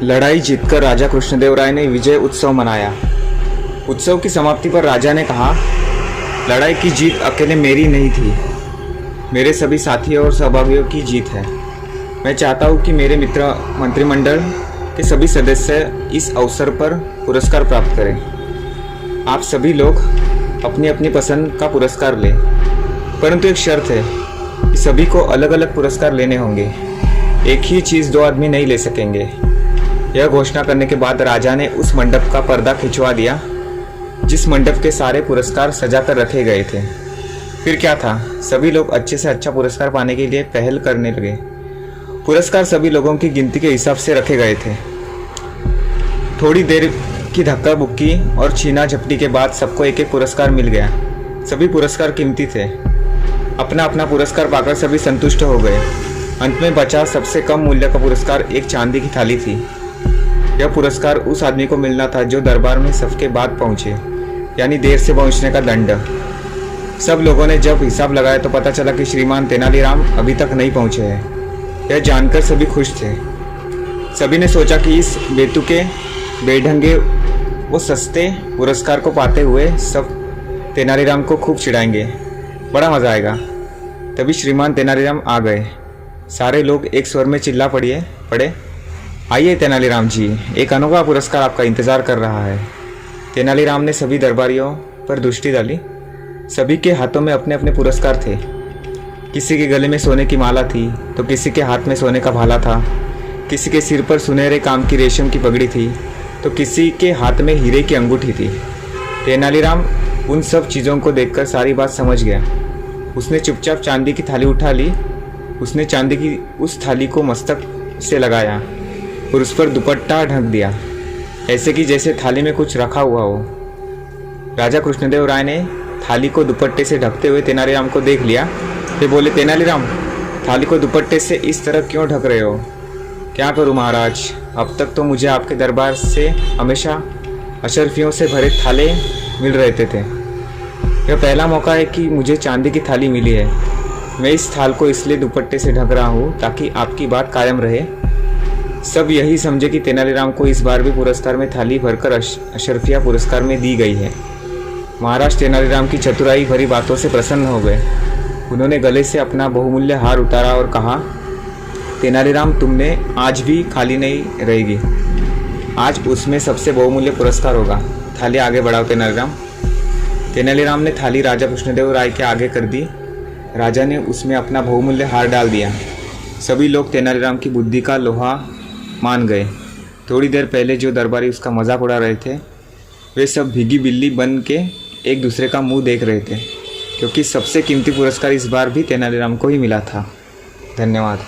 लड़ाई जीतकर राजा कृष्णदेव राय ने विजय उत्सव मनाया। उत्सव की समाप्ति पर राजा ने कहा, लड़ाई की जीत अकेले मेरी नहीं थी, मेरे सभी साथियों और सहभागियों की जीत है। मैं चाहता हूँ कि मेरे मित्र मंत्रिमंडल के सभी सदस्य इस अवसर पर पुरस्कार प्राप्त करें। आप सभी लोग अपनी अपनी पसंद का पुरस्कार लें, परंतु एक शर्त है कि सभी को अलग अलग पुरस्कार लेने होंगे। एक ही चीज़ दो आदमी नहीं ले सकेंगे। यह घोषणा करने के बाद राजा ने उस मंडप का पर्दा खिंचवा दिया जिस मंडप के सारे पुरस्कार सजाकर रखे गए थे। फिर क्या था, सभी लोग अच्छे से अच्छा पुरस्कार पाने के लिए पहल करने लगे। पुरस्कार सभी लोगों की गिनती के हिसाब से रखे गए थे। थोड़ी देर की धक्का बुक्की और छीना झपटी के बाद सबको एक एक पुरस्कार मिल गया। सभी पुरस्कार कीमती थे। अपना अपना पुरस्कार पाकर सभी संतुष्ट हो गए। अंत में बचा सबसे कम मूल्य का पुरस्कार एक चांदी की थाली थी। यह पुरस्कार उस आदमी को मिलना था जो दरबार में सबके बाद पहुंचे, यानी देर से पहुंचने का दंड। सब लोगों ने जब हिसाब लगाया तो पता चला कि श्रीमान तेनालीराम अभी तक नहीं पहुंचे हैं। यह जानकर सभी खुश थे। सभी ने सोचा कि इस बेतुके, बेढंगे वो सस्ते पुरस्कार को पाते हुए सब तेनालीराम को खूब चिढ़ाएंगे, बड़ा मज़ा आएगा। तभी श्रीमान तेनालीराम आ गए। सारे लोग एक स्वर में चिल्ला पड़े, आइए तेनालीराम जी, एक अनोखा पुरस्कार आपका इंतज़ार कर रहा है। तेनालीराम ने सभी दरबारियों पर दृष्टि डाली। सभी के हाथों में अपने अपने पुरस्कार थे। किसी के गले में सोने की माला थी तो किसी के हाथ में सोने का भाला था। किसी के सिर पर सुनहरे काम की रेशम की पगड़ी थी तो किसी के हाथ में हीरे की अंगूठी थी। तेनालीराम उन सब चीज़ों को देखकर सारी बात समझ गया। उसने चुपचाप चांदी की थाली उठा ली। उसने चांदी की उस थाली को मस्तक से लगाया और उस पर दुपट्टा ढक दिया, ऐसे कि जैसे थाली में कुछ रखा हुआ हो। राजा कृष्णदेव राय ने थाली को दुपट्टे से ढकते हुए तेनालीराम को देख लिया। वे बोले, तेनालीराम, थाली को दुपट्टे से इस तरह क्यों ढक रहे हो? क्या करूं महाराज, अब तक तो मुझे आपके दरबार से हमेशा अशर्फियों से भरे थाले मिल रहते थे। यह पहला मौका है कि मुझे चांदी की थाली मिली है। मैं इस थाल को इसलिए दुपट्टे से ढक रहा हूँ ताकि आपकी बात कायम रहे। सब यही समझे कि तेनालीराम को इस बार भी पुरस्कार में थाली भरकर अशरफिया पुरस्कार में दी गई है। महाराज तेनालीराम की चतुराई भरी बातों से प्रसन्न हो गए। उन्होंने गले से अपना बहुमूल्य हार उतारा और कहा, तेनालीराम, तुमने आज भी खाली नहीं रहेगी। आज उसमें सबसे बहुमूल्य पुरस्कार होगा। थाली आगे बढ़ाओ तेनालीराम। तेनालीराम ने थाली राजा कृष्णदेव राय के आगे कर दी। राजा ने उसमें अपना बहुमूल्य हार डाल दिया। सभी लोग तेनालीराम की बुद्धि का लोहा मान गए। थोड़ी देर पहले जो दरबारी उसका मजाक उड़ा रहे थे, वे सब भीगी बिल्ली बन के एक दूसरे का मुंह देख रहे थे, क्योंकि सबसे कीमती पुरस्कार इस बार भी तेनालीराम को ही मिला था। धन्यवाद।